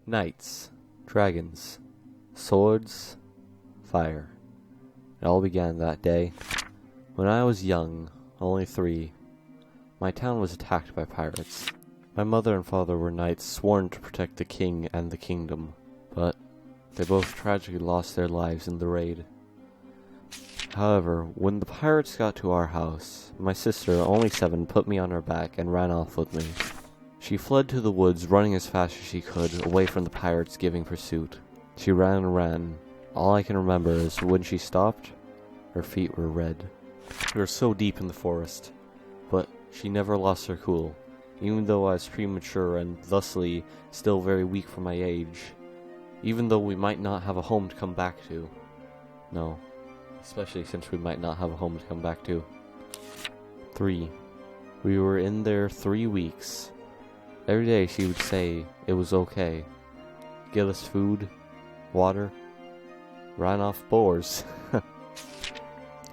Knights, dragons, swords, fire. It all began that day. When I was young, only 3, my town was attacked by pirates. My mother and father were knights sworn to protect the king and the kingdom, but they both tragically lost their lives in the raid. However, when the pirates got to our house, my sister, only 7, put me on her back and ran off with me. She fled to the woods, running as fast as she could, away from the pirates giving pursuit. She ran and ran. All I can remember is when she stopped, her feet were red. We were so deep in the forest, but she never lost her cool, even though I was premature and thusly still very weak for my age. Even though we might not have a home to come back to. No, especially since we might not have a home to come back to. 3. We were in there 3 weeks. Every day she would say it was okay. Get us food, water, ran off boars.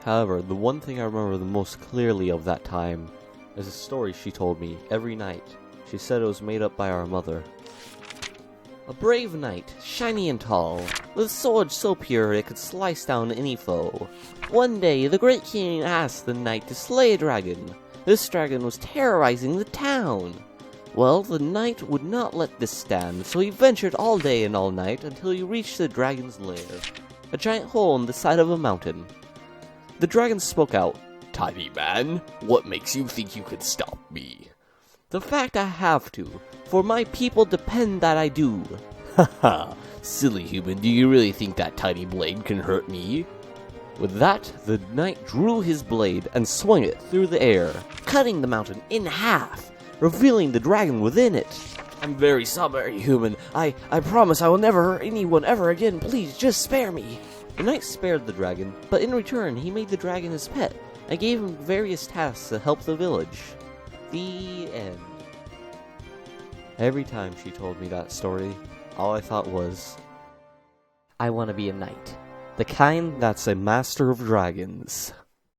However, the one thing I remember the most clearly of that time is a story she told me every night. She said it was made up by our mother. A brave knight, shiny and tall, with a sword so pure it could slice down any foe. One day, the great king asked the knight to slay a dragon. This dragon was terrorizing the town. Well, the knight would not let this stand, so he ventured all day and all night until he reached the dragon's lair, a giant hole in the side of a mountain. The dragon spoke out, "Tiny man, what makes you think you can stop me?" "The fact I have to, for my people depend that I do." "Haha, silly human, do you really think that tiny blade can hurt me?" With that, the knight drew his blade and swung it through the air, cutting the mountain in half, revealing the dragon within it. "I'm very sorry, human. I promise I will never hurt anyone ever again. Please, just spare me." The knight spared the dragon, but in return he made the dragon his pet and gave him various tasks to help the village. The end. Every time she told me that story, all I thought was, I want to be a knight. The kind that's a master of dragons.